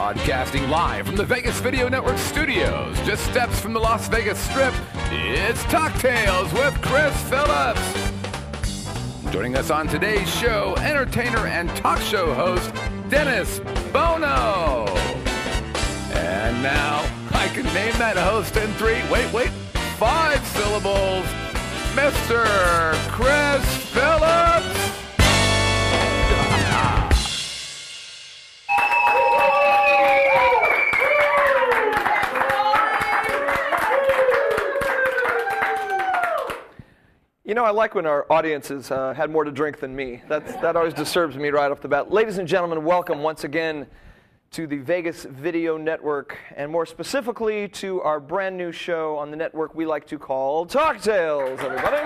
Broadcasting live from the Vegas Video Network studios, just steps from the Las Vegas Strip, it's Talktails with Chris Phillips. Joining us on today's show, entertainer and talk show host, Dennis Bono. And now, I can name that host in 5 syllables, Mr. Chris Phillips. You know, I like when our audiences had more to drink than me. That always disturbs me right off the bat. Ladies and gentlemen, welcome once again to the Vegas Video Network, and more specifically to our brand new show on the network we like to call Talktails, everybody.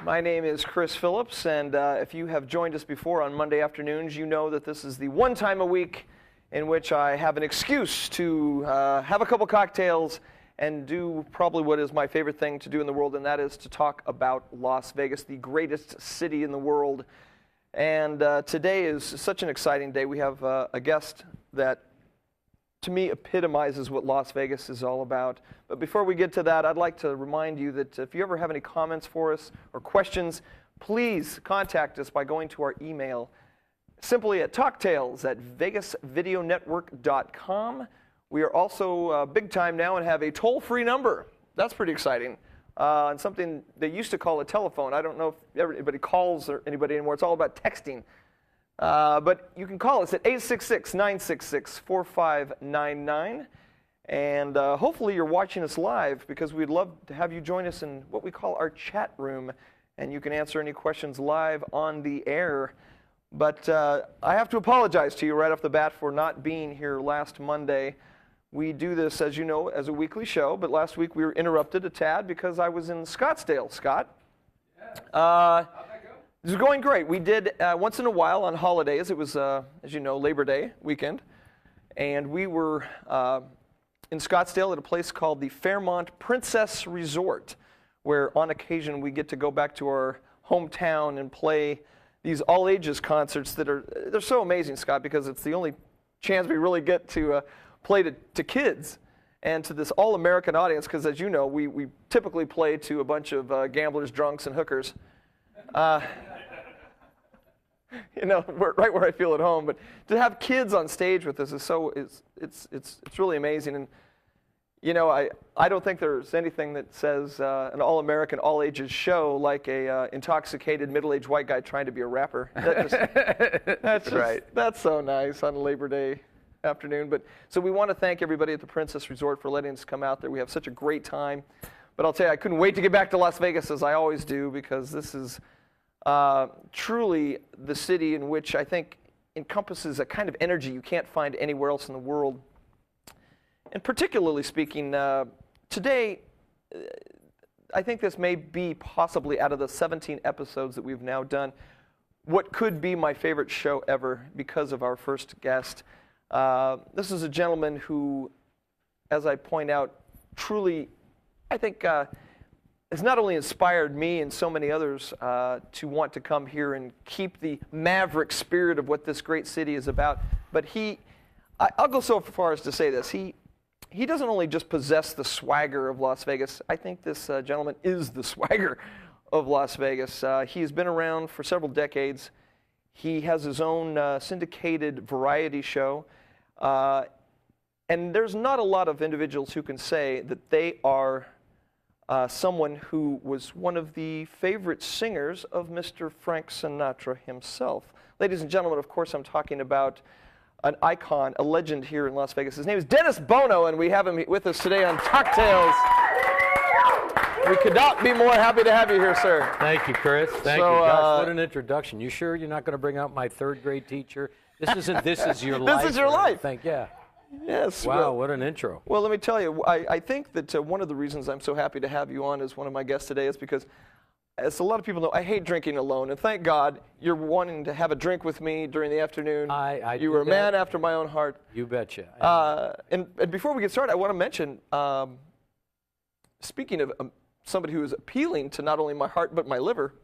My name is Chris Phillips, and if you have joined us before on Monday afternoons, you know that this is the one time a week in which I have an excuse to have a couple cocktails and do probably what is my favorite thing to do in the world, and that is to talk about Las Vegas, the greatest city in the world. And today is such an exciting day. We have a guest that, to me, epitomizes what Las Vegas is all about. But before we get to that, I'd like to remind you that if you ever have any comments for us or questions, please contact us by going to our email, simply at talktails@vegasvideonetwork.com. We are also big time now and have a toll-free number. That's pretty exciting. And something they used to call a telephone. I don't know if everybody calls or anybody anymore. It's all about texting. But you can call us at 866-966-4599. And hopefully you're watching us live, because we'd love to have you join us in what we call our chat room. And you can answer any questions live on the air. But I have to apologize to you right off the bat for not being here last Monday. We do this, as you know, as a weekly show, but last week we were interrupted a tad because I was in Scottsdale. Scott? Yeah. How'd that go? It was going great. We did once in a while on holidays. It was, as you know, Labor Day weekend. And we were in Scottsdale at a place called the Fairmont Princess Resort, where on occasion we get to go back to our hometown and play these all-ages concerts that they're so amazing, Scott, because it's the only chance we really get to play to kids and to this all-American audience, because as you know, we typically play to a bunch of gamblers, drunks, and hookers. You know, right where I feel at home. But to have kids on stage with us is it's really amazing. And you know, I don't think there's anything that says an all-American, all-ages show like a intoxicated middle-aged white guy trying to be a rapper. That's so nice on Labor Day afternoon. But so we want to thank everybody at the Princess Resort for letting us come out there. We have such a great time. But I'll tell you, I couldn't wait to get back to Las Vegas, as I always do, because this is truly the city in which I think encompasses a kind of energy you can't find anywhere else in the world. And particularly speaking, today, I think this may be possibly, out of the 17 episodes that we've now done, what could be my favorite show ever because of our first guest. This is a gentleman who, as I point out, truly, I think, has not only inspired me and so many others to want to come here and keep the maverick spirit of what this great city is about, but I'll go so far as to say this. He doesn't only just possess the swagger of Las Vegas. I think this gentleman is the swagger of Las Vegas. He's been around for several decades. He has his own syndicated variety show. And there's not a lot of individuals who can say that they are someone who was one of the favorite singers of Mr. Frank Sinatra himself. Ladies and gentlemen, of course, I'm talking about an icon, a legend here in Las Vegas. His name is Dennis Bono, and we have him with us today on Talktails. We could not be more happy to have you here, sir. Thank you, Chris. Thank you. Gosh, what an introduction. You sure you're not going to bring out my third grade teacher? This is your life. This is your life. Yeah. Yes. Wow, what an intro. Well, let me tell you, I think that one of the reasons I'm so happy to have you on as one of my guests today is because, as a lot of people know, I hate drinking alone, and thank God you're wanting to have a drink with me during the afternoon. You were a man after my own heart. You betcha. And before we get started, I want to mention, speaking of somebody who is appealing to not only my heart but my liver,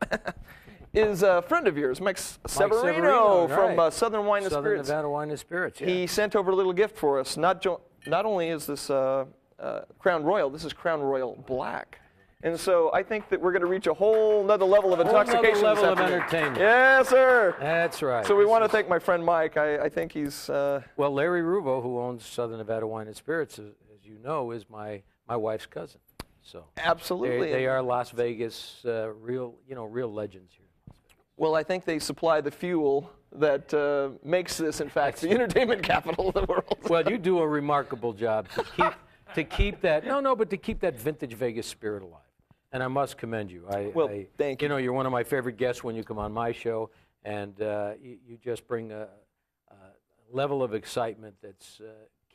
is a friend of yours, Mike Severino from right. Southern Wine and Southern Spirits. Nevada Wine and Spirits, yeah. He sent over a little gift for us. Not only is this Crown Royal, this is Crown Royal Black. And so I think that we're going to reach a whole nother level of intoxication. Whole nother level this of afternoon. entertainment. Yes, sir. That's right. So we want to thank my friend Mike. I think he's... Well, Larry Ruvo, who owns Southern Nevada Wine and Spirits, as you know, is my wife's cousin. So absolutely. They are Las Vegas real legends here. Well, I think they supply the fuel that makes this, in fact, the entertainment capital of the world. Well, you do a remarkable job to keep that vintage Vegas spirit alive. And I must commend you. Thank you. You know, you're one of my favorite guests when you come on my show, and you just bring a level of excitement that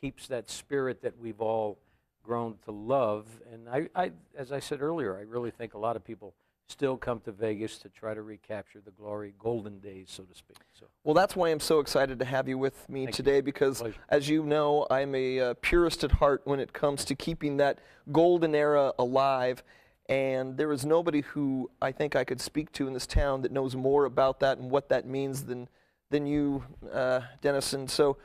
keeps that spirit that we've all grown to love. And I, as I said earlier, I really think a lot of people still come to Vegas to try to recapture the golden days, so to speak. So. Well, that's why I'm so excited to have you with me today, because as you know, I'm a purist at heart when it comes to keeping that golden era alive. And there is nobody who I think I could speak to in this town that knows more about that and what that means than you, Dennis. And so,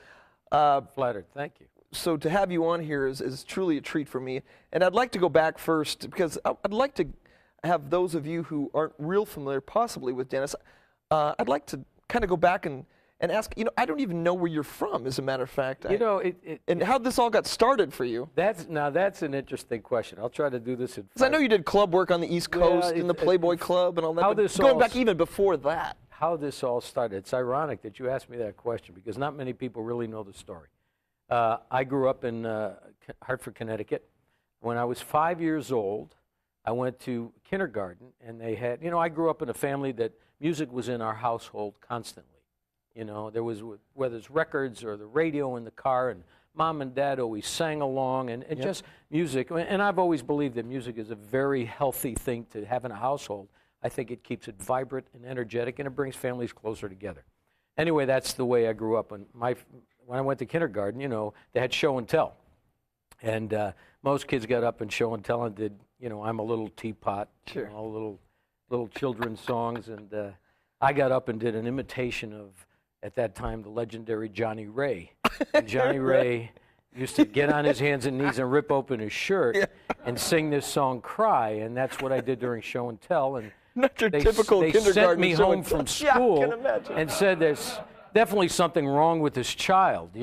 flattered. Thank you. So to have you on here is truly a treat for me. And I'd like to go back first, because I'd like to have those of you who aren't real familiar possibly with Dennis, I'd like to kind of go back and ask, I don't even know where you're from, as a matter of fact. And how this all got started for you. That's an interesting question. I'll try to do this in 5 Because I know you did club work on the East Coast in the Playboy Club and all that. Going back even before that. How this all started. It's ironic that you asked me that question, because not many people really know the story. I grew up in Hartford, Connecticut. When I was 5 years old, I went to kindergarten, and they had, I grew up in a family that music was in our household constantly. There was, whether it's records or the radio in the car, and Mom and Dad always sang along, and just music. And I've always believed that music is a very healthy thing to have in a household. I think it keeps it vibrant and energetic, and it brings families closer together. Anyway, that's the way I grew up. And when I went to kindergarten, they had show and tell. And most kids got up and show and tell and did, I'm a Little Teapot, sure. Little children's songs. And I got up and did an imitation of, at that time, the legendary Johnny Ray. And Johnny Ray used to get on his hands and knees and rip open his shirt and sing this song, Cry. And that's what I did during show and tell. And not your typical kindergarten. They sent me home from school and said there's definitely something wrong with this child,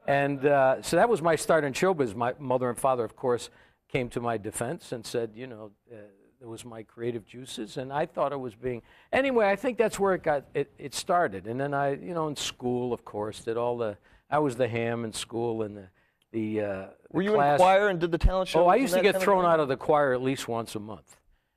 And so that was my start in showbiz. My mother and father, of course, came to my defense and said, it was my creative juices, and I thought it was being... Anyway, I think that's where it started. And then I, in school, of course, I was the ham in school, and the Were you in choir and did the talent show? Oh, I used to get thrown out of the choir at least once a month.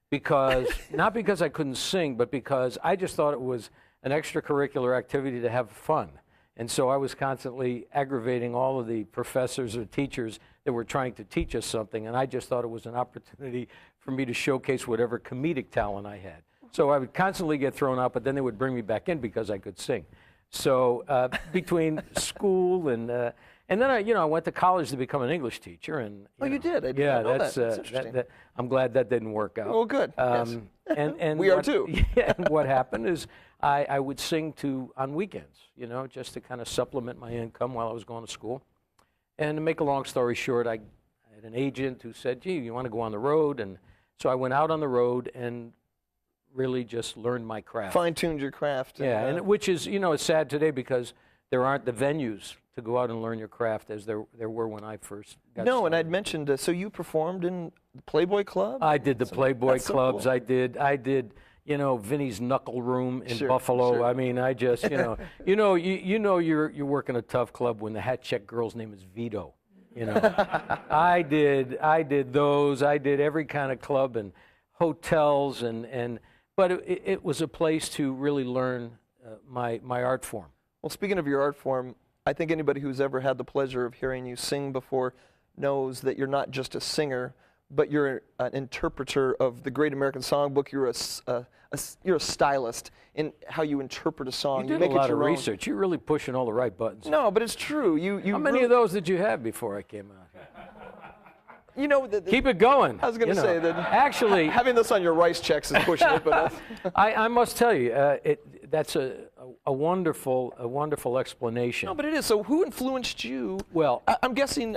Because, not because I couldn't sing, but because I just thought it was an extracurricular activity to have fun. And so I was constantly aggravating all of the professors or teachers that were trying to teach us something, and I just thought it was an opportunity for me to showcase whatever comedic talent I had. So I would constantly get thrown out, but then they would bring me back in because I could sing. So between school and then I went to college to become an English teacher. And you did? I didn't know that's interesting. I'm glad that didn't work out. Well, good. Yes. And we are too. Yeah, and what happened is I would sing on weekends, just to kind of supplement my income while I was going to school. And to make a long story short, I had an agent who said, gee, you want to go on the road? And so I went out on the road and really just learned my craft. Fine-tuned your craft. Yeah, and which is, it's sad today because there aren't the venues to go out and learn your craft as there were when I first got started. And I'd mentioned, so you performed in the Playboy Club? I did the Playboy clubs. So cool. I did, Vinny's Knuckle Room in Buffalo. Sure. I mean, I just, you're working a tough club when the hat check girl's name is Vito. I did those. I did every kind of club and hotels but it was a place to really learn my art form. Well, speaking of your art form, I think anybody who's ever had the pleasure of hearing you sing before knows that you're not just a singer, but you're an interpreter of the Great American Songbook. You're a stylist in how you interpret a song. You did a lot of research. You're really pushing all the right buttons. No, but it's true. How many of those did you have before I came out here? you know, keep it going. I was going to say that actually having this on your rice checks is pushing it, but I must tell you, that's a wonderful explanation. No, but it is. So who influenced you? Well, I'm guessing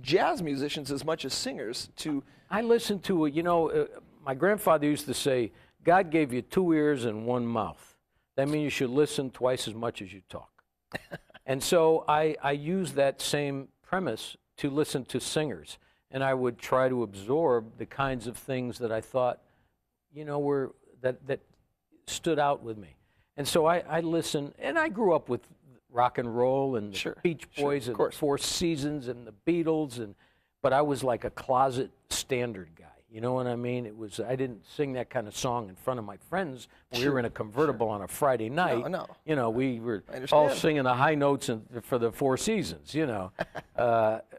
jazz musicians as much as singers. I listened to my grandfather used to say, God gave you 2 ears and 1 mouth. That means you should listen twice as much as you talk. And so I used that same premise to listen to singers, and I would try to absorb the kinds of things that I thought, were that stood out with me. And so I listened, and I grew up with rock and roll and the Beach Boys and the Four Seasons and the Beatles, but I was like a closet standard guy. You know what I mean? I didn't sing that kind of song in front of my friends when we were in a convertible on a Friday night. No. We were all singing the high notes for the Four Seasons,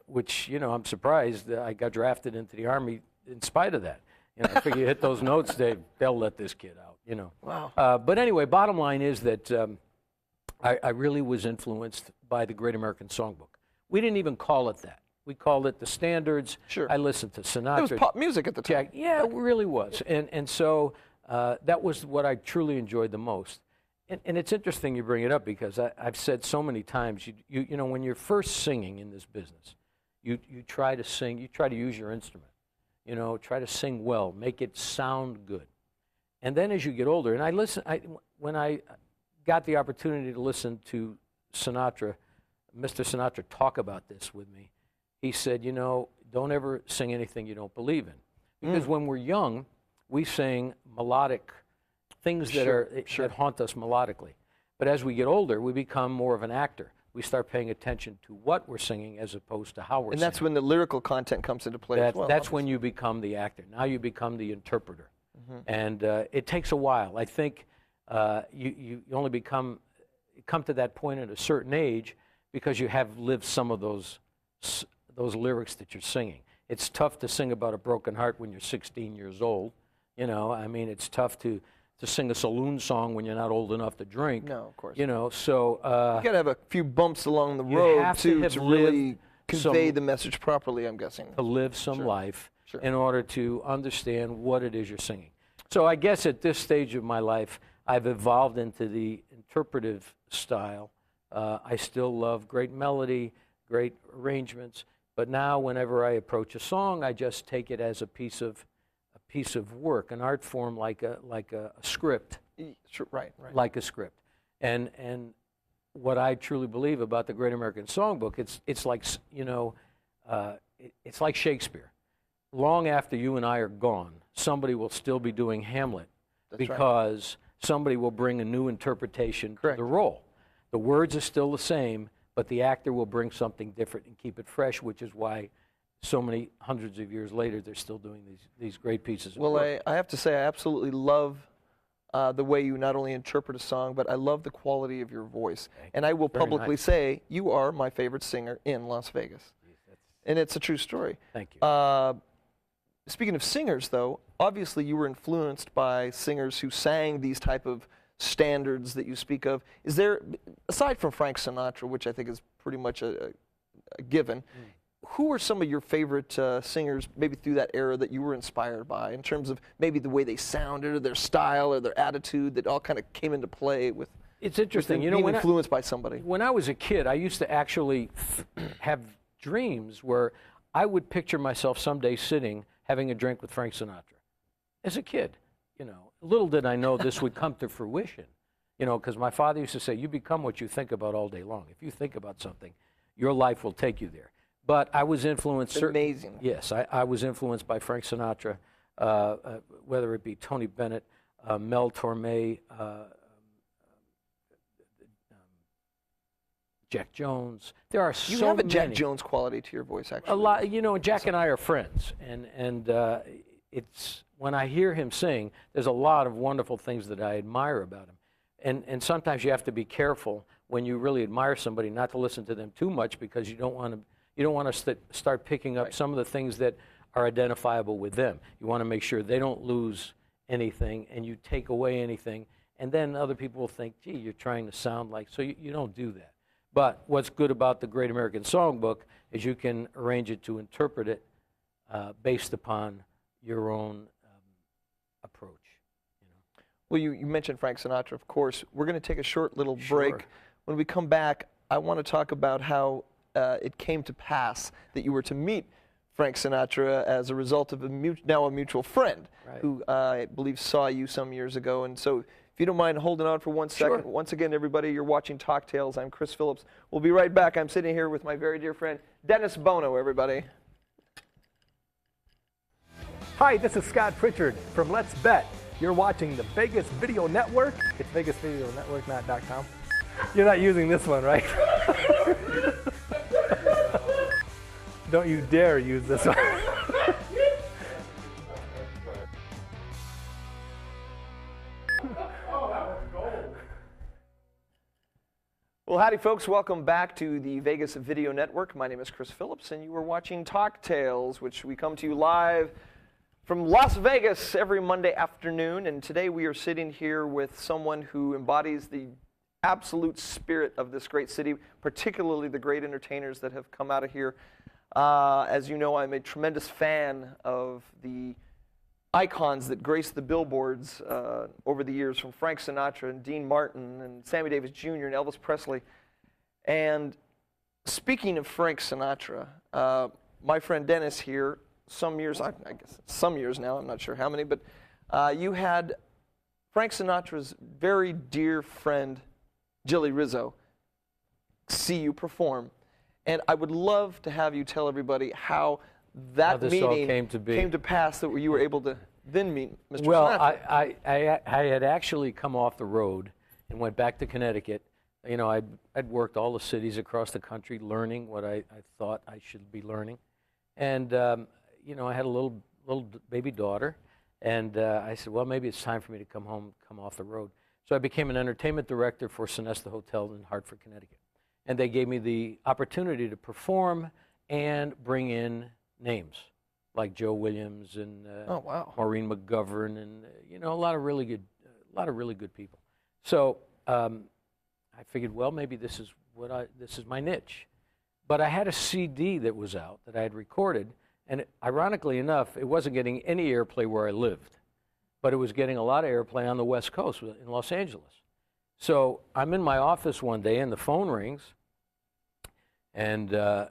which, I'm surprised that I got drafted into the Army in spite of that. I figure you hit those notes, they'll let this kid out, Wow. But anyway, bottom line is that I really was influenced by the Great American Songbook. We didn't even call it that. We called it the standards. Sure. I listened to Sinatra. It was pop music at the time. Yeah, it really was. And so that was what I truly enjoyed the most. And it's interesting you bring it up because I've said so many times, when you're first singing in this business, you try to sing, you try to use your instrument, try to sing well, make it sound good. And then as you get older, and when I got the opportunity to listen to Sinatra, Mr. Sinatra talk about this with me, he said, don't ever sing anything you don't believe in. Because when we're young, we sing melodic things that haunt us melodically. But as we get older, we become more of an actor. We start paying attention to what we're singing as opposed to how we're singing. And that's when the lyrical content comes into play as well. That's when you become the actor. Now you become the interpreter. And it takes a while. I think you only come to that point at a certain age because you have lived some of those lyrics that you're singing. It's tough to sing about a broken heart when you're 16 years old. It's tough to sing a saloon song when you're not old enough to drink. No, of course. So you got to have a few bumps along the road to really convey the message properly, I'm guessing. To live some life in order to understand what it is you're singing. So I guess at this stage of my life, I've evolved into the interpretive style. I still love great melody, great arrangements. But now, whenever I approach a song, I just take it as a piece of work, an art form like a script. Right. Like a script. And what I truly believe about the Great American Songbook, it's like it's like Shakespeare. Long after you and I are gone, somebody will still be doing Hamlet because somebody will bring a new interpretation to the role. The words are still the same, but the actor will bring something different and keep it fresh, which is why so many hundreds of years later they're still doing these great pieces of work. I have to say I absolutely love the way you not only interpret a song, but I love the quality of your voice. And I will publicly say you are my favorite singer in Las Vegas. And it's a true story. Thank you. Speaking of singers, though, obviously you were influenced by singers who sang these type of standards that you speak of. Is there, aside from Frank Sinatra, which I think is pretty much a given, who are some of your favorite singers, maybe through that era, that you were inspired by in terms of maybe the way they sounded or their style or their attitude that all kind of came into play with? It's interesting, being influenced by somebody. When I was a kid, I used to actually have dreams where I would picture myself someday sitting having a drink with Frank Sinatra. As a kid, little did I know this would come to fruition, because my father used to say, you become what you think about all day long. If you think about something, your life will take you there. But I was influenced. Amazing. Yes, I was influenced by Frank Sinatra, whether it be Tony Bennett, Mel Torme, Jack Jones. There are so many. You have a Jack Jones quality to your voice, actually. A lot. Jack and I are friends, and it's when I hear him sing, there's a lot of wonderful things that I admire about him, and sometimes you have to be careful when you really admire somebody not to listen to them too much because you don't want to start picking up some of the things that are identifiable with them. You want to make sure they don't lose anything and you take away anything, and then other people will think, gee, you're trying to sound like, so you don't do that. But what's good about the Great American Songbook is you can arrange it to interpret it based upon your own approach. Well, you mentioned Frank Sinatra, of course. We're going to take a short little break. Sure. When we come back, I want to talk about how it came to pass that you were to meet Frank Sinatra as a result of now a mutual friend, Right. who I believe saw you some years ago. And so, if you don't mind holding on for 1 second. Sure. Once again, everybody, you're watching Talktails. I'm Chris Phillips. We'll be right back. I'm sitting here with my very dear friend, Dennis Bono, everybody. Hi, this is Scott Pritchard from Let's Bet. You're watching the Vegas Video Network. It's Vegas Video Network, not .com. You're not using this one, right? Don't you dare use this one. Well, howdy, folks. Welcome back to the Vegas Video Network. My name is Chris Phillips, and you are watching Talktails, which we come to you live from Las Vegas every Monday afternoon. And today we are sitting here with someone who embodies the absolute spirit of this great city, particularly the great entertainers that have come out of here. As you know, I'm a tremendous fan of the icons that grace the billboards over the years, from Frank Sinatra and Dean Martin and Sammy Davis Jr. and Elvis Presley. And speaking of Frank Sinatra, my friend Dennis here, some years, I guess some years now, I'm not sure how many, but you had Frank Sinatra's very dear friend, Jilly Rizzo, see you perform. And I would love to have you tell everybody how that this meeting all came to pass, that you were able to then meet Mr. Well, Sinatra. I had actually come off the road and went back to Connecticut. You know, I'd worked all the cities across the country learning what I thought I should be learning. And, you know, I had a little baby daughter. And I said, well, maybe it's time for me to come home, come off the road. So I became an entertainment director for Sonesta Hotel in Hartford, Connecticut. And they gave me the opportunity to perform and bring in names like Joe Williams and Oh, wow. Maureen McGovern and you know, a lot of really good people. So I figured, well, maybe this is my niche. But I had a CD that was out that I had recorded, and ironically enough, it wasn't getting any airplay where I lived, but it was getting a lot of airplay on the West Coast in Los Angeles. So I'm in my office one day, and the phone rings, and the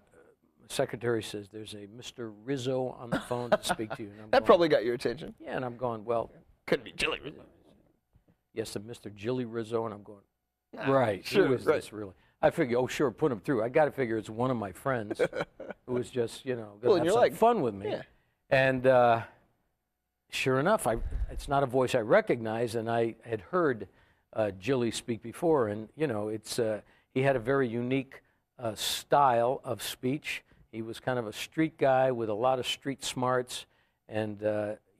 secretary says, there's a Mr. Rizzo on the phone to speak to you. And I'm That going, probably got your attention. yeah, and I'm going, well, Could be Jilly Rizzo. yes, a Mr. Jilly Rizzo, and I'm going, right, sure, who is right. this really? I figure, oh, sure, put him through. I got to figure it's one of my friends who was just, you know, Well, going to and have you're some fun with me. yeah. And sure enough, it's not a voice I recognize, and I had heard Jilly speak before, and, you know, he had a very unique style of speech. He was kind of a street guy with a lot of street smarts, and,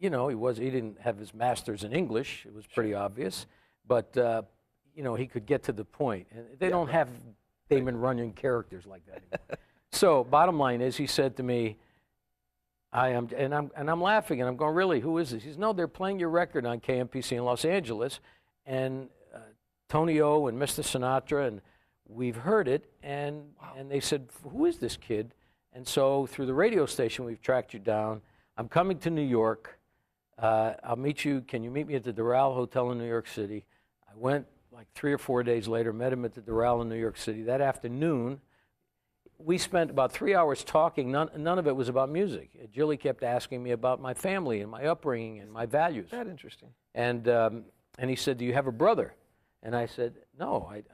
you know, he didn't have his master's in English. It was pretty obvious, but you know, he could get to the point. And they don't have Damon Runyon characters like that anymore. So bottom line is, he said to me, I'm laughing, and I'm going, really, who is this? He says, no, they're playing your record on KMPC in Los Angeles, and Tony O and Mr. Sinatra, and we've heard it, and they said, who is this kid? And so through the radio station, we've tracked you down. I'm coming to New York. I'll meet you. Can you meet me at the Doral Hotel in New York City? I went like 3 or 4 days later, met him at the Doral in New York City. That afternoon, we spent about 3 hours talking. None of it was about music. Jilly kept asking me about my family and my upbringing and my values. That interesting. And he said, do you have a brother? And I said, no, I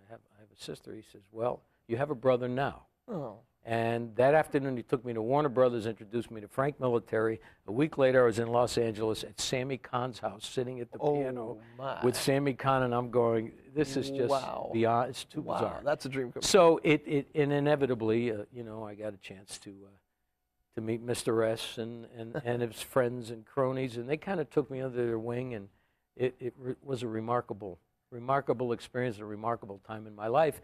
have a sister. He says, well, you have a brother now. Oh. And that afternoon, he took me to Warner Brothers, introduced me to Frank Military. A week later, I was in Los Angeles at Sammy Kahn's house, sitting at the piano with Sammy Kahn, and I'm going, this is just beyond, it's too bizarre. That's a dream come true. So it inevitably, you know, I got a chance to meet Mr. S and his friends and cronies, and they kind of took me under their wing, and it was a remarkable experience, a remarkable time in my life.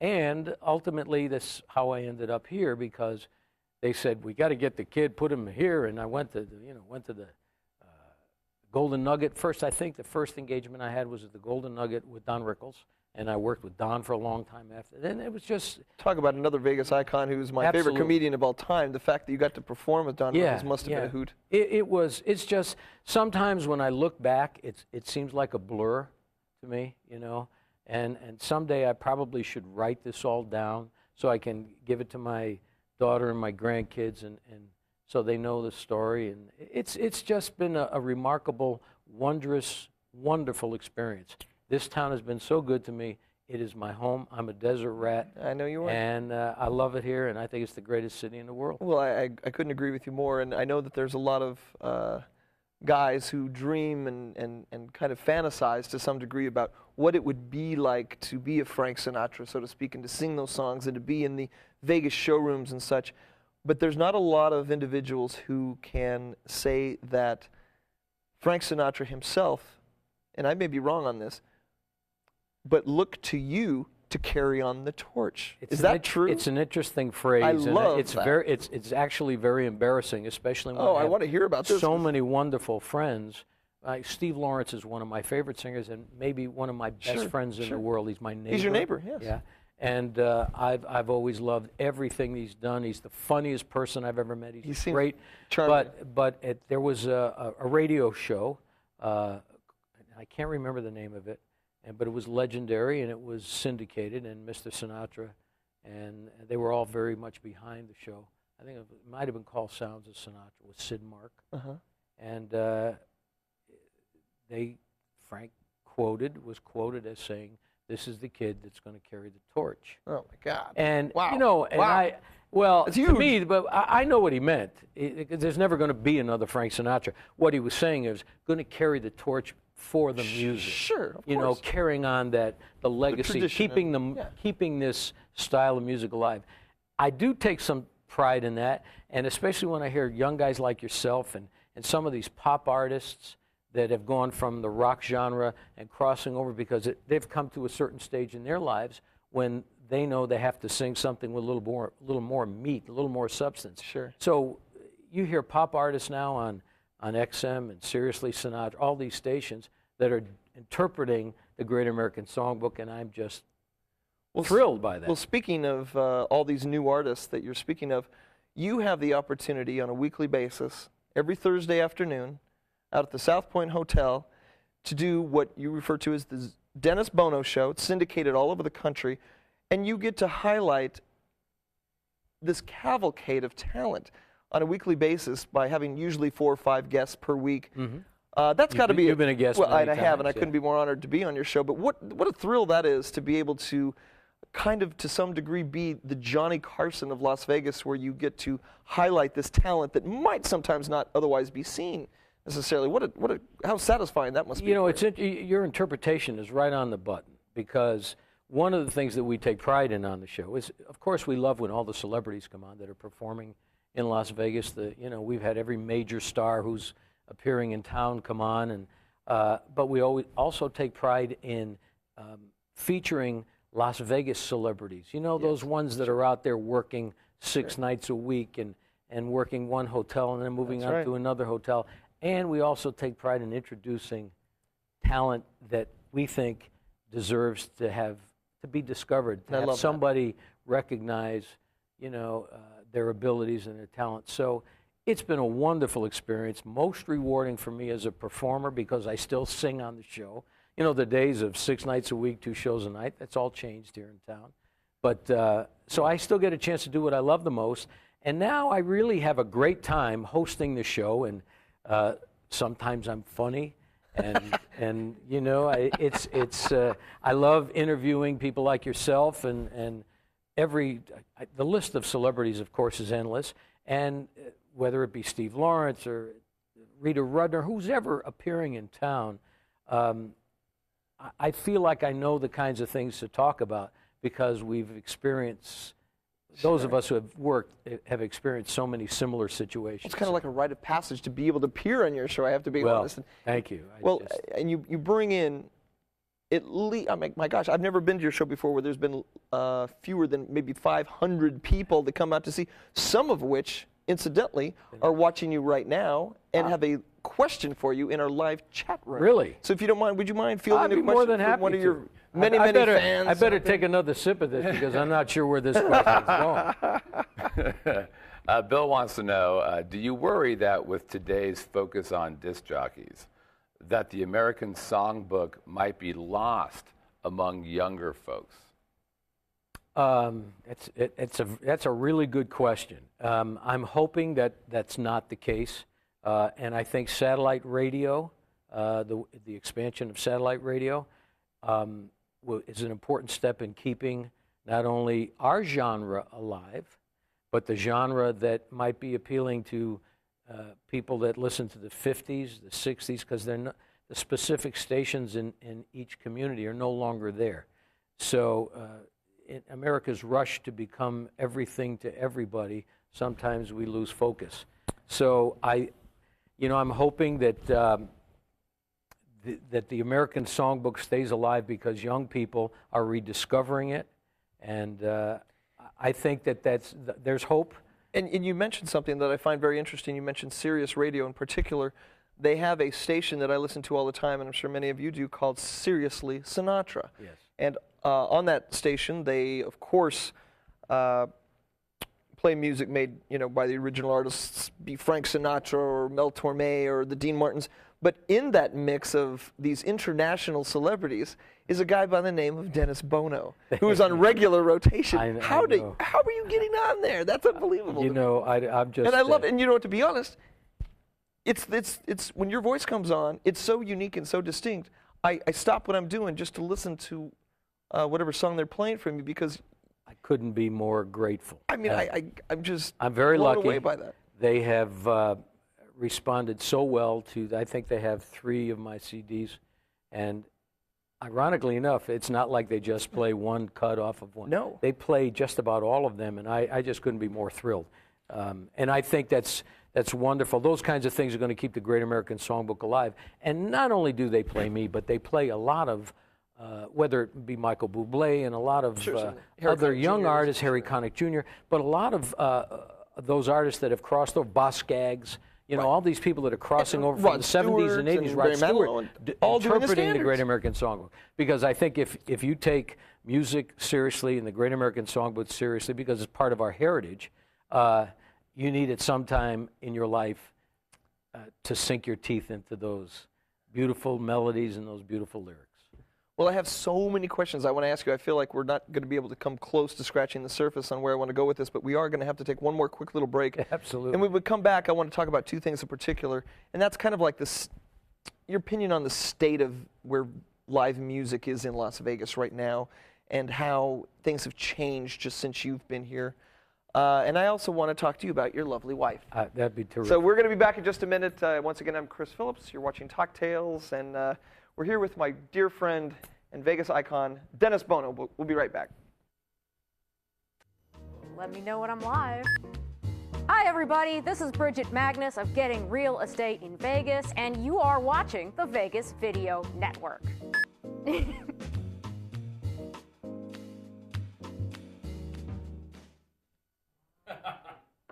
And ultimately, that's how I ended up here, because they said, we got to get the kid, put him here. And I went to the Golden Nugget. First, I think the first engagement I had was at the Golden Nugget with Don Rickles, and I worked with Don for a long time after. Then it was just... Talk about another Vegas icon who's my favorite comedian of all time. The fact that you got to perform with Don Rickles must have been a hoot. It's just, sometimes when I look back, it seems like a blur to me, you know, and someday I probably should write this all down so I can give it to my daughter and my grandkids, and so they know the story. And it's just been a remarkable, wondrous, wonderful experience. This town has been so good to me. It is my home. I'm a desert rat. I know you are. And I love it here, and I think it's the greatest city in the world. Well, I couldn't agree with you more, and I know that there's a lot of guys who dream and kind of fantasize to some degree about what it would be like to be a Frank Sinatra, so to speak, and to sing those songs and to be in the Vegas showrooms and such. But there's not a lot of individuals who can say that Frank Sinatra himself, and I may be wrong on this, but look to you to carry on the torch. Is that true? It's an interesting phrase. I love that. It's actually very embarrassing, especially when I want to hear about this. So many wonderful friends. Steve Lawrence is one of my favorite singers and maybe one of my best friends in the world. He's my neighbor. He's your neighbor, yes. Yeah. And I've always loved everything he's done. He's the funniest person I've ever met. He's great. Charming. But there was a radio show. I can't remember the name of it. But it was legendary, and it was syndicated, and Mr. Sinatra, and they were all very much behind the show. I think it might have been called Sounds of Sinatra with Sid Mark. And Frank was quoted as saying, "This is the kid that's going to carry the torch." Oh my God! And wow. You know, and it's to me, but I know what he meant. There's never going to be another Frank Sinatra. What he was saying is going to carry the torch for the music. Sure, of course. You know, carrying on the legacy, keeping this style of music alive. I do take some pride in that, and especially when I hear young guys like yourself and some of these pop artists that have gone from the rock genre and crossing over because they've come to a certain stage in their lives when they know they have to sing something with a little more meat, a little more substance. Sure. So you hear pop artists now on XM and Seriously Sinatra, all these stations that are interpreting the Great American Songbook, and I'm just thrilled by that. Well, speaking of all these new artists that you're speaking of, you have the opportunity on a weekly basis, every Thursday afternoon, out at the South Point Hotel, to do what you refer to as the Dennis Bono Show. It's syndicated all over the country, and you get to highlight this cavalcade of talent on a weekly basis by having usually 4 or 5 guests per week. That's got to be... You've been a guest Well, many I have, times, and I couldn't be more honored to be on your show. But what a thrill that is to be able to kind of, to some degree, be the Johnny Carson of Las Vegas, where you get to highlight this talent that might sometimes not otherwise be seen necessarily. How satisfying that must be. You know, your interpretation is right on the button, because one of the things that we take pride in on the show is, of course, we love when all the celebrities come on that are performing in Las Vegas. We've had every major star who's appearing in town come on, and but we also take pride in featuring Las Vegas celebrities. You know, those ones that are out there working 6 nights a week and working one hotel and then moving on to another hotel. And we also take pride in introducing talent that we think deserves to be discovered, to have somebody recognize, their abilities and their talent. So it's been a wonderful experience, most rewarding for me as a performer, because I still sing on the show. You know, the days of 6 nights a week, 2 shows a night, that's all changed here in town. But so I still get a chance to do what I love the most. And now I really have a great time hosting the show, and sometimes I'm funny. And I love interviewing people like yourself, and the list of celebrities, of course, is endless. And whether it be Steve Lawrence or Rita Rudner, who's ever appearing in town, I feel like I know the kinds of things to talk about because we've experienced. Those of us who have worked have experienced so many similar situations. It's kind of like a rite of passage to be able to appear on your show, I have to be honest. Thank you. And you bring in at least, my gosh, I've never been to your show before where there's been fewer than maybe 500 people that come out to see, some of which, incidentally, are watching you right now and have a question for you in our live chat room. Really? So if you don't mind, would you mind fielding I'd a be question more than from happy one of to. your many fans? I better take another sip of this because I'm not sure where this question's going. Bill wants to know, do you worry that with today's focus on disc jockeys, that the American Songbook might be lost among younger folks? That's a really good question. I'm hoping that that's not the case, and I think satellite radio, the expansion of satellite radio, is an important step in keeping not only our genre alive, but the genre that might be appealing to people that listen to the 50s, the 60s, because the specific stations in each community are no longer there. So in America's rush to become everything to everybody, sometimes we lose focus. So I'm hoping that that the American Songbook stays alive because young people are rediscovering it, and I think that there's hope. And you mentioned something that I find very interesting. You mentioned Sirius Radio in particular. They have a station that I listen to all the time, and I'm sure many of you do, called Seriously Sinatra. Yes. And on that station, they, of course, play music made, by the original artists, be Frank Sinatra or Mel Torme or the Dean Martins. But in that mix of these international celebrities is a guy by the name of Dennis Bono, who is on regular rotation. How are you getting on there? That's unbelievable. I'm just. And I love it. And to be honest, it's when your voice comes on, it's so unique and so distinct. I stop what I'm doing just to listen to whatever song they're playing for me because I couldn't be more grateful. I mean, I'm very blown lucky away by that. They have responded so well to. I think they have 3 of my CDs, and ironically enough, it's not like they just play one cut off of one. No, they play just about all of them, and I just couldn't be more thrilled. And I think that's wonderful. Those kinds of things are going to keep the Great American Songbook alive. And not only do they play me, but they play a lot of, whether it be Michael Bublé and a lot of other young artists, Harry Connick Jr., but a lot of those artists that have crossed over, Boss Skaggs, all these people that are crossing over from the 70s and 80s, Rod Stewart, interpreting the Great American Songbook. Because I think if you take music seriously and the Great American Songbook seriously, because it's part of our heritage, you need at some time in your life to sink your teeth into those beautiful melodies and those beautiful lyrics. Well, I have so many questions I want to ask you. I feel like we're not going to be able to come close to scratching the surface on where I want to go with this, but we are going to have to take one more quick little break. Absolutely. And when we come back, I want to talk about 2 things in particular, and that's kind of like your opinion on the state of where live music is in Las Vegas right now and how things have changed just since you've been here. And I also want to talk to you about your lovely wife. That'd be terrific. So we're going to be back in just a minute. Once again, I'm Chris Phillips. You're watching Talktails, and we're here with my dear friend and Vegas icon, Dennis Bono. We'll be right back. Let me know when I'm live. Hi, everybody. This is Bridget Magnus of Getting Real Estate in Vegas, and you are watching the Vegas Video Network.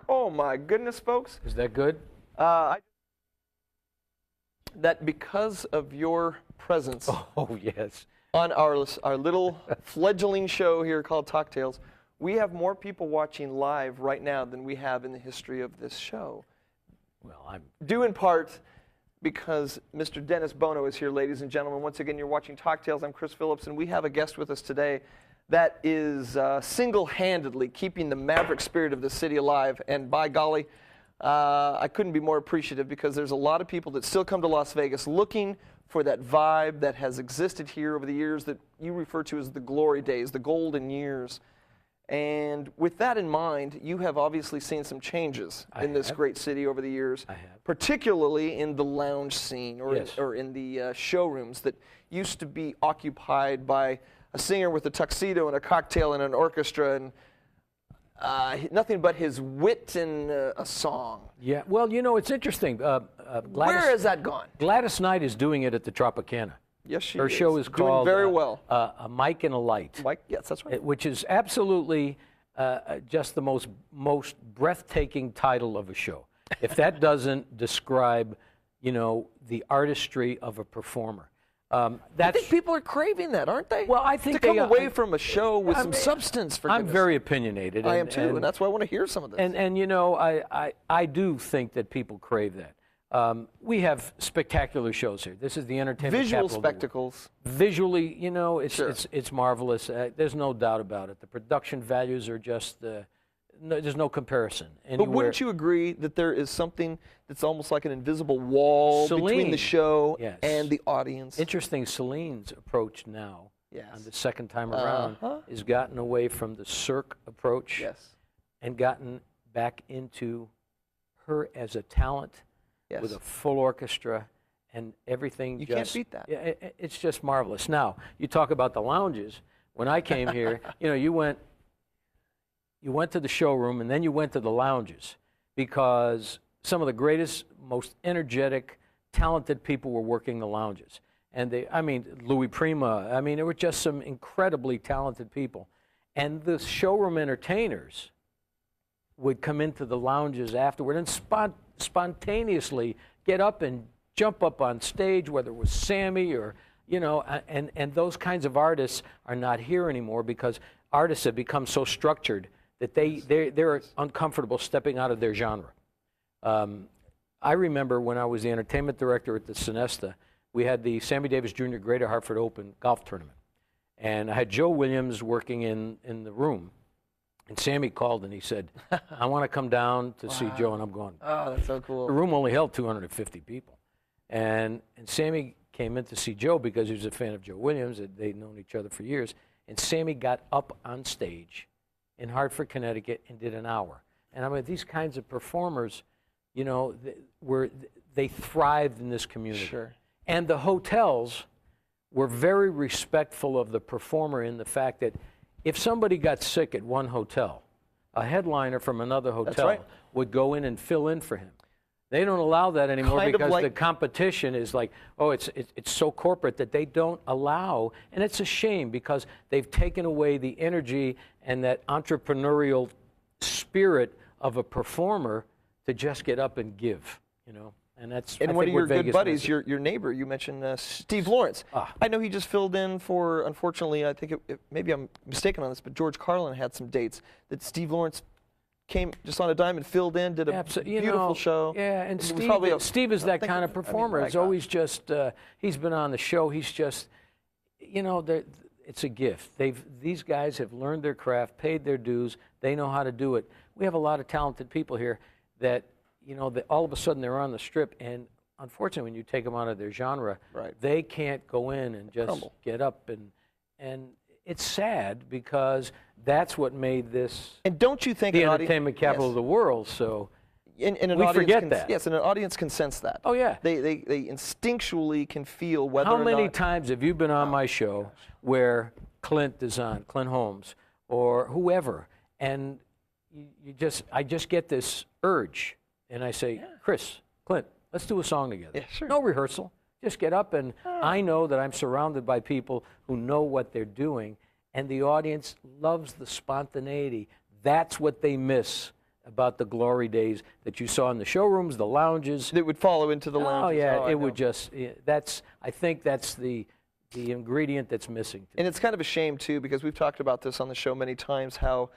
Oh, my goodness, folks. Is that good? That because of your presence yes, on our little fledgling show here called Talktails, we have more people watching live right now than we have in the history of this show. Well, I'm due in part because Mr. Dennis Bono is here, ladies and gentlemen. Once again, you're watching Talktails. I'm Chris Phillips, and we have a guest with us today that is single-handedly keeping the maverick spirit of the city alive. And by golly, I couldn't be more appreciative because there's a lot of people that still come to Las Vegas looking for that vibe that has existed here over the years that you refer to as the glory days, the golden years. And with that in mind, you have obviously seen some changes in this great city over the years, particularly in the lounge scene or in the showrooms that used to be occupied by a singer with a tuxedo and a cocktail and an orchestra and nothing but his wit and a song. Yeah, well, it's interesting. Where has that gone? Gladys Knight is doing it at the Tropicana. Yes, she is. Her show is doing called very well. A Mic and a Light. Mike, yes, that's right. Which is absolutely just the most breathtaking title of a show. If that doesn't describe you know, the artistry of a performer. I think people are craving that, aren't they? Well, I think to come away from a show with some substance. For I'm very opinionated. I am too, and that's why I want to hear some of this. And you know, I do think that people crave that. We have spectacular shows here. This is the entertainment visual capital spectacles. Visually, you know, Sure. it's marvelous. There's no doubt about it. The production values are just there's no comparison. But wouldn't you agree that there is something that's almost like an invisible wall between the show and the audience? Interesting. Celine's approach now, on the second time around, has gotten away from the Cirque approach and gotten back into her as a talent with a full orchestra and everything. You can't beat that. It's just marvelous. Now, you talk about the lounges. When I came here, you know, you went to the showroom and then you went to the lounges because some of the greatest, most energetic, talented people were working the lounges. And Louis Prima, there were just some incredibly talented people. And the showroom entertainers would come into the lounges afterward and spontaneously get up and jump up on stage, whether it was Sammy or, you know, and those kinds of artists are not here anymore because artists have become so structured that they're uncomfortable stepping out of their genre. I remember when I was the entertainment director at the Sinesta, we had the Sammy Davis Jr. Greater Hartford Open golf tournament. And I had Joe Williams working in the room. And Sammy called and he said, I want to come down to see Joe. And I'm going, oh, that's so cool. The room only held 250 people. And Sammy came in to see Joe because he was a fan of Joe Williams. They'd known each other for years. And Sammy got up on stage in Hartford, Connecticut, and did an hour. And these kinds of performers, you know, they thrived in this community. Sure. And the hotels were very respectful of the performer in the fact that if somebody got sick at one hotel, a headliner from another hotel would go in and fill in for him. They don't allow that anymore because the competition is like, it's so corporate that they don't allow, and it's a shame because they've taken away the energy and that entrepreneurial spirit of a performer to just get up and give, you know. And that's one of your good buddies, your neighbor, you mentioned Steve Lawrence. I know he just filled in for, unfortunately, I think maybe I'm mistaken on this, but George Carlin had some dates that Steve Lawrence came just on a dime and filled in, did a beautiful show. Yeah, and Steve is that kind of performer. It's always just, he's been on the show. He's just, you know, it's a gift. These guys have learned their craft, paid their dues. They know how to do it. We have a lot of talented people here that, you know, all of a sudden they're on the strip, and unfortunately, when you take them out of their genre, they can't go in and just get up and it's sad because that's what made this. And don't you think the entertainment capital of the world? So and we forget that. Yes, and an audience can sense that. Oh yeah, they instinctually can feel whether. How many times have you been on my show where Clint is on, Clint Holmes or whoever, and I just get this urge, and I say, Chris, Clint, let's do a song together. Yeah, sure. No rehearsal. Just get up, and I know that I'm surrounded by people who know what they're doing, and the audience loves the spontaneity. That's what they miss about the glory days that you saw in the showrooms, the lounges. That would follow into the lounges. Oh, yeah, it would just, I think that's the ingredient that's missing. And it's kind of a shame, too, because we've talked about this on the show many times, how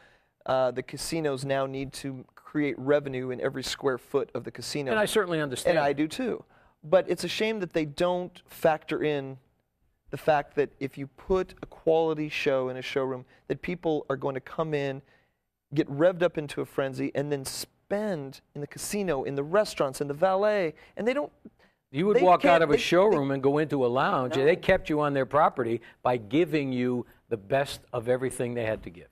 the casinos now need to create revenue in every square foot of the casino. And I certainly understand. And I do, too. But it's a shame that they don't factor in the fact that if you put a quality show in a showroom, that people are going to come in, get revved up into a frenzy, and then spend in the casino, in the restaurants, in the valet, and they don't. You would walk out of a showroom and go into a lounge. No. They kept you on their property by giving you the best of everything they had to give.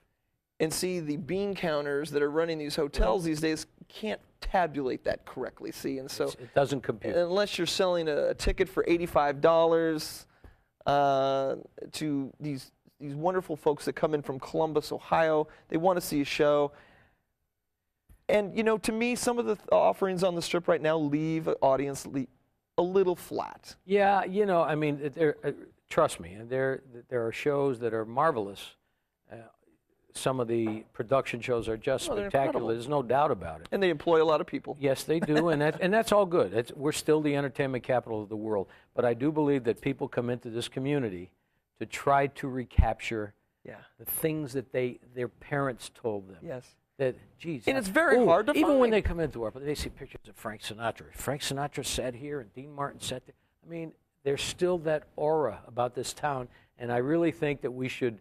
And see, the bean counters that are running these hotels these days can't tabulate that correctly, see? And so it doesn't compute. Unless you're selling a ticket for $85 to these wonderful folks that come in from Columbus, Ohio. They want to see a show. And, you know, to me, some of the offerings on the Strip right now leave an audience a little flat. Yeah, you know, I mean, trust me, there are shows that are marvelous. some of the production shows are just they're spectacular. incredible. There's no doubt about it. And they employ a lot of people. Yes, they do, and that's all good. We're still the entertainment capital of the world. But I do believe that people come into this community to try to recapture the things that their parents told them. Yes. That, geez. And it's very hard to even find. when they come into our place, they see pictures of Frank Sinatra. Frank Sinatra sat here, and Dean Martin sat there. I mean, there's still that aura about this town, and I really think that we should,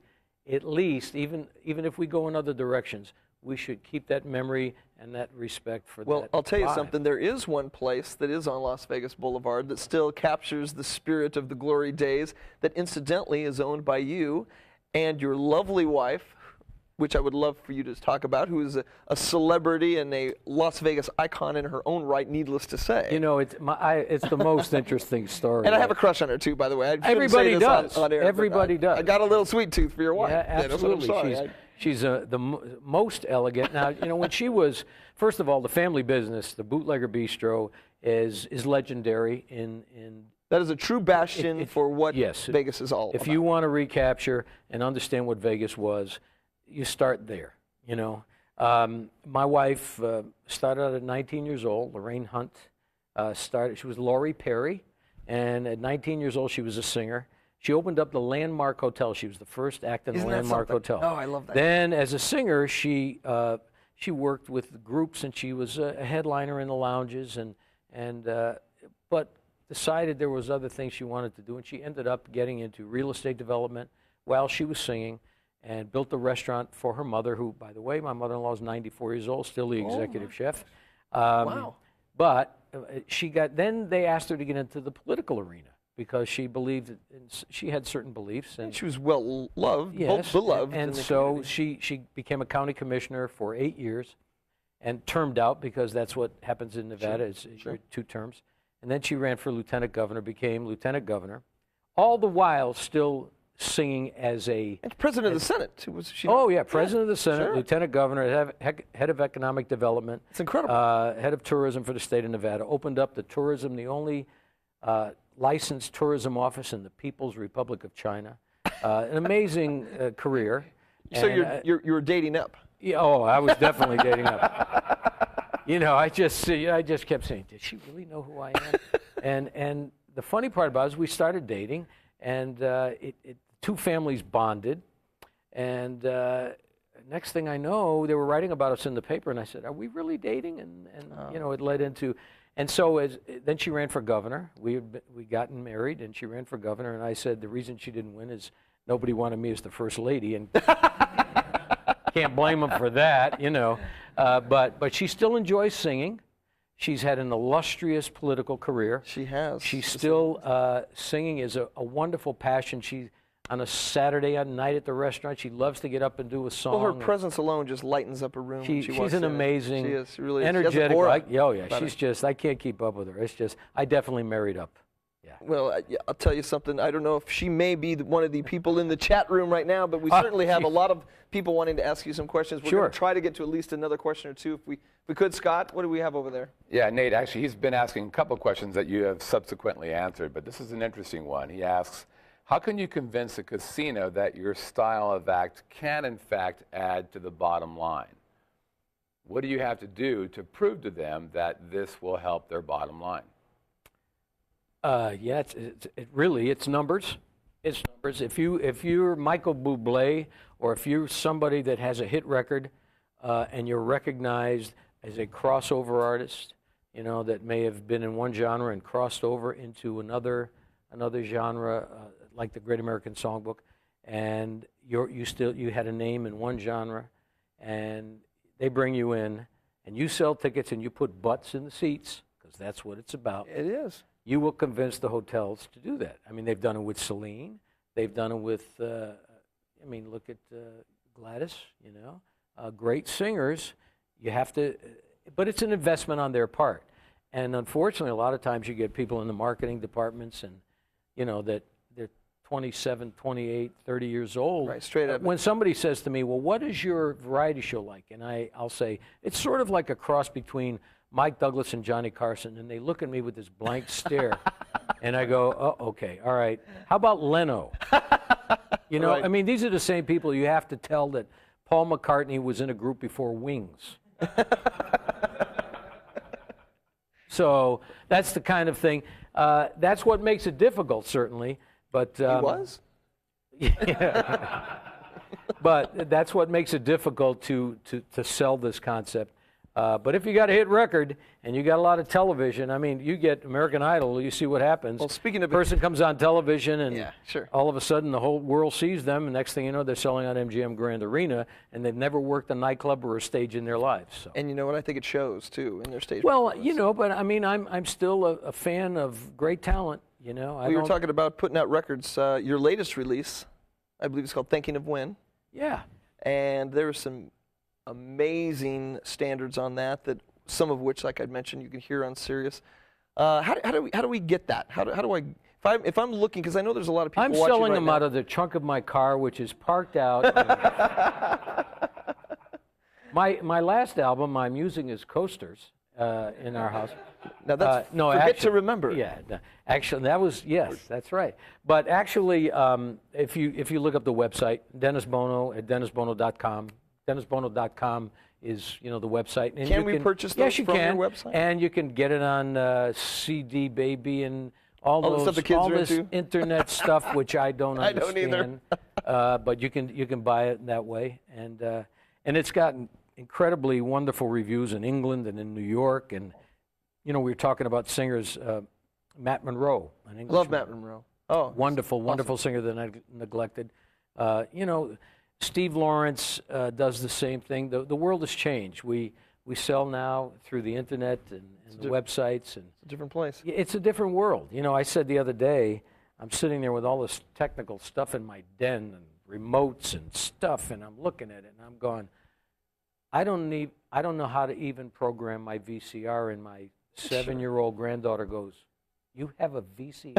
at least, even if we go in other directions, we should keep that memory and that respect for that. Well, I'll tell you vibe. something. There is one place that is on Las Vegas Boulevard that still captures the spirit of the glory days, that incidentally is owned by you and your lovely wife, which I would love for you to talk about, who is a celebrity and a Las Vegas icon in her own right, needless to say. You know, it's the most interesting story. And I have a crush on her, too, by the way. Everybody does. On air, Everybody does. I got a little sweet tooth for your wife. Yeah, absolutely. She's the most elegant. Now, you know, when she was, first of all, the family business, the Bootlegger Bistro, is legendary in that is a true bastion for what Vegas is all about. If you want to recapture and understand what Vegas was, you start there, you know. My wife started out at 19 years old. Lorraine Hunt she was Laurie Perry, and at 19 years old, she was a singer. She opened up the Landmark Hotel. She was the first act in the Landmark Hotel. Oh, I love that. Then, as a singer, she worked with the groups, and she was a headliner in the lounges, but decided there was other things she wanted to do, and she ended up getting into real estate development while she was singing, and built a restaurant for her mother, who, by the way, my mother-in-law is 94 years old, still the executive chef. Wow. But then they asked her to get into the political arena because she believed she had certain beliefs. And she was well loved, yes, beloved. And so she became a county commissioner for 8 years and termed out, because that's what happens in Nevada, is your 2 terms. And then she ran for lieutenant governor, became lieutenant governor, all the while still singing as a... And president of the Senate. Was she? Oh, yeah, president of the Senate, lieutenant governor, head of economic development. It's incredible. Head of tourism for the state of Nevada. Opened up the tourism, the only licensed tourism office in the People's Republic of China. An amazing career. So you're dating up. Yeah, I was definitely dating up. You know, I just kept saying, did she really know who I am? And the funny part about it is we started dating, and two families bonded, and next thing I know, they were writing about us in the paper, and I said, are we really dating? And you know, it led into, and so then she ran for governor. We gotten married, and she ran for governor, and I said the reason she didn't win is nobody wanted me as the first lady, and can't blame them for that, you know. But she still enjoys singing. She's had an illustrious political career. She has. She's still singing is a wonderful passion. She, on a Saturday night at the restaurant, she loves to get up and do a song. Well, her presence alone just lightens up a room. She's an amazing, she is, really energetic. She's it. just, I can't keep up with her. It's just, I definitely married up. Yeah. Well, I'll tell you something. I don't know if she may be one of the people in the chat room right now, but we certainly have a lot of people wanting to ask you some questions. We're going to try to get to at least another question or two if we could. Scott, what do we have over there? Yeah, Nate, actually, he's been asking a couple questions that you have subsequently answered, but this is an interesting one. He asks, how can you convince a casino that your style of act can, in fact, add to the bottom line? What do you have to do to prove to them that this will help their bottom line? Yeah, it's numbers. It's numbers. If you're Michael Bublé, or if you're somebody that has a hit record, and you're recognized as a crossover artist, you know, that may have been in one genre and crossed over into another genre, like the Great American Songbook, and you had a name in one genre, and they bring you in, and you sell tickets, and you put butts in the seats, because that's what it's about. It is. You will convince the hotels to do that. I mean, they've done it with Celine. They've done it with, look at Gladys, you know. Great singers. You have to, but it's an investment on their part. And unfortunately, a lot of times you get people in the marketing departments and, you know, that they're 27, 28, 30 years old. Right, straight up. When somebody says to me, well, what is your variety show like? And I'll say, it's sort of like a cross between Mike Douglas and Johnny Carson, and they look at me with this blank stare, and I go, oh, okay, all right. How about Leno? You know, right. I mean, these are the same people you have to tell that Paul McCartney was in a group before Wings. So that's the kind of thing. That's what makes it difficult, certainly. But He was? yeah. But that's what makes it difficult to sell this concept. But if you got a hit record and you got a lot of television, I mean, you get American Idol, you see what happens. Well, speaking of person comes on television and Yeah, sure. all of a sudden the whole world sees them, and next thing you know, they're selling out MGM Grand Arena, and they've never worked a nightclub or a stage in their lives. So. And you know what? I think it shows, too, in their stage Well, performance. you know, but I mean, I'm still a fan of great talent, you know. We were talking about putting out records. Your latest release, I believe it's called Thinking of When. Yeah. And there are some amazing standards on that, some of which, like I mentioned, you can hear on Sirius. How do we get that? How do I, if I'm looking, because I know there's a lot of people I'm watching selling right them now. out of the trunk of my car, which is parked out. My last album, I'm using as coasters in our house. Now that's no, forget actually, to remember. Yeah, actually, that was that's right. But actually, if you look up the website, Dennis Bono at dennisbono.com, dennisbono.com is the website. And Can we purchase those yes, you from can, your website? And you can get it on CD Baby and all the those stuff the kids are this into? internet stuff, which I don't I don't understand. either. But you can buy it that way, and it's gotten incredibly wonderful reviews in England and in New York, and we were talking about singers, Matt Monro, an English Love Matt Monro. Oh, wonderful singer that I neglected. Steve Lawrence does the same thing. The world has changed. We sell now through the internet and the websites, and it's a different place. it's a different world. I said the other day, I'm sitting there with all this technical stuff in my den and remotes and stuff, and I'm looking at it and I'm going, I don't know how to even program my VCR, and my 7-year-old granddaughter goes, "You have a VCR?"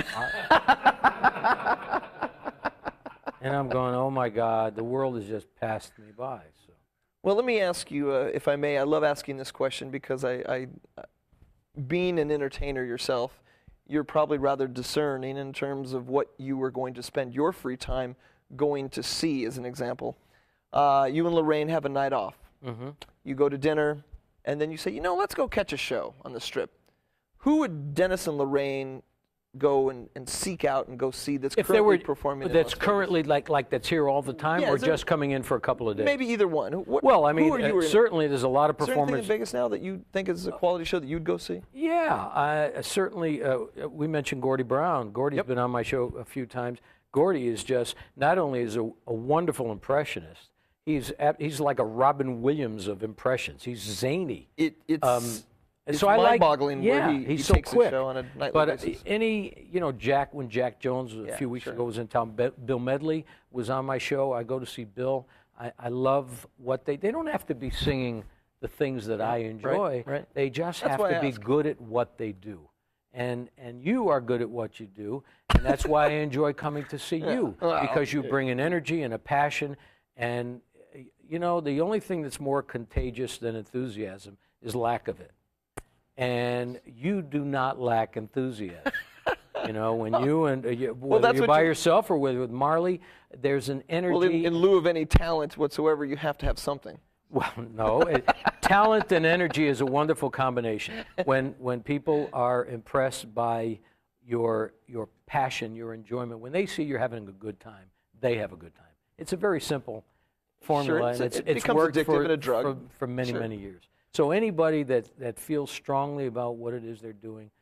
And I'm going, oh my God, the world has just passed me by. So. Well, let me ask you, if I may. I love asking this question because being an entertainer yourself, you're probably rather discerning in terms of what you are going to spend your free time going to see, as an example. You and Lorraine have a night off. Mm-hmm. You go to dinner, and then you say, let's go catch a show on the Strip. Who would Dennis and Lorraine go and seek out and go see that's currently performing in that's Las currently like that's here all the time, or just coming in for a couple of days? Maybe either one. Well, I mean, certainly there's a lot of Is there anything performers in Vegas now that you think is a quality show that you'd go see? Yeah, certainly. We mentioned Gordy Brown. Gordy's been on my show a few times. Gordy is just not only is a wonderful impressionist. He's like a Robin Williams of impressions. He's zany. It's so I mind-boggling where he he's so takes quick. the show on a nightly but basis. when Jack Jones a few weeks ago was in town, Bill Medley was on my show. I go to see Bill. I love what they don't have to be singing the things that I enjoy. Right. They just That's have why to I be ask. good at what they do. And you are good at what you do, and that's why I enjoy coming to see you, because you bring an energy and a passion, and the only thing that's more contagious than enthusiasm is lack of it. And you do not lack enthusiasm. When whether you're by yourself or with Marley, there's an energy. Well, in lieu of any talent whatsoever, you have to have something. Well, no. Talent and energy is a wonderful combination. When people are impressed by your passion, your enjoyment, when they see you're having a good time, they have a good time. It's a very simple formula, Sure, and it it's becomes worked addictive and a drug. for many, Sure. many years. So anybody that feels strongly about what it is they're doing,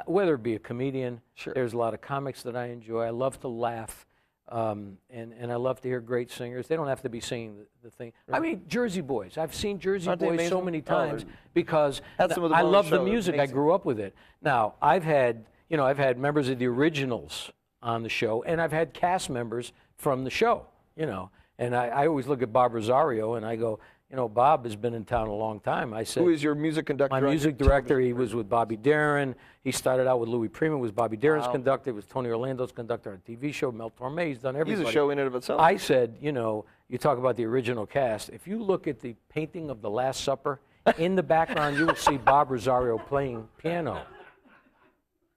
whether it be a comedian, there's a lot of comics that I enjoy. I love to laugh, and I love to hear great singers. They don't have to be singing the thing. Right. I mean, Jersey Boys. I've seen Jersey Boys so many times because I love the music. I grew up with it. Now, I've had members of the originals on the show, and I've had cast members from the show, And I always look at Bob Rosario, and I go, Bob has been in town a long time. I said, who is your music conductor? My music director, he was with Bobby Darin. He started out with Louis Prima, was Bobby Darin's conductor. He was Tony Orlando's conductor on a TV show, Mel Torme. He's done everybody. He's a show in and of itself. I said, you talk about the original cast. If you look at the painting of The Last Supper, in the background you will see Bob Rosario playing piano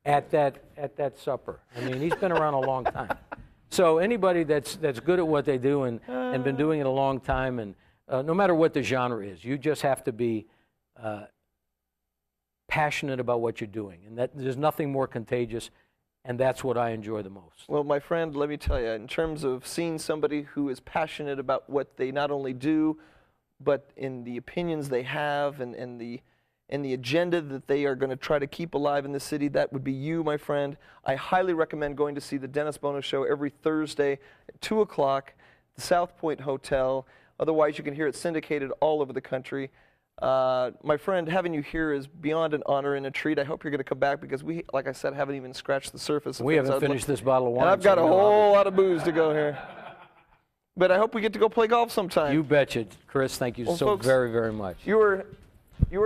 at that supper. I mean, he's been around a long time. So anybody that's good at what they do and been doing it a long time, and no matter what the genre is. You just have to be passionate about what you're doing, and that there's nothing more contagious, and that's what I enjoy the most. Well, my friend, let me tell you, in terms of seeing somebody who is passionate about what they not only do, but in the opinions they have and the agenda that they are going to try to keep alive in the city, that would be you, my friend. I highly recommend going to see the Dennis Bono Show every Thursday at 2 o'clock, the South Point Hotel. Otherwise, you can hear it syndicated all over the country. My friend, having you here is beyond an honor and a treat. I hope you're going to come back because we, like I said, haven't even scratched the surface. We haven't finished this bottle of wine. And I've got a whole lot of booze to go here. But I hope we get to go play golf sometime. You betcha. Chris, thank you so folks, very, very much. You are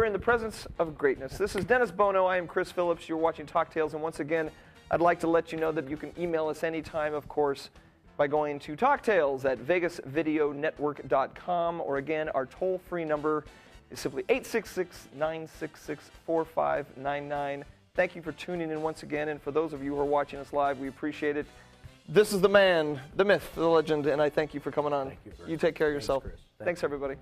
in the presence of greatness. This is Dennis Bono. I am Chris Phillips. You're watching Talktails. And once again, I'd like to let you know that you can email us anytime, of course, by going to Talktails at vegasvideonetwork.com. Or again, our toll-free number is simply 866-966-4599. Thank you for tuning in once again. And for those of you who are watching us live, we appreciate it. This is the man, the myth, the legend, and I thank you for coming on. Thank you, you take care of yourself. Thanks, Chris. Thanks everybody.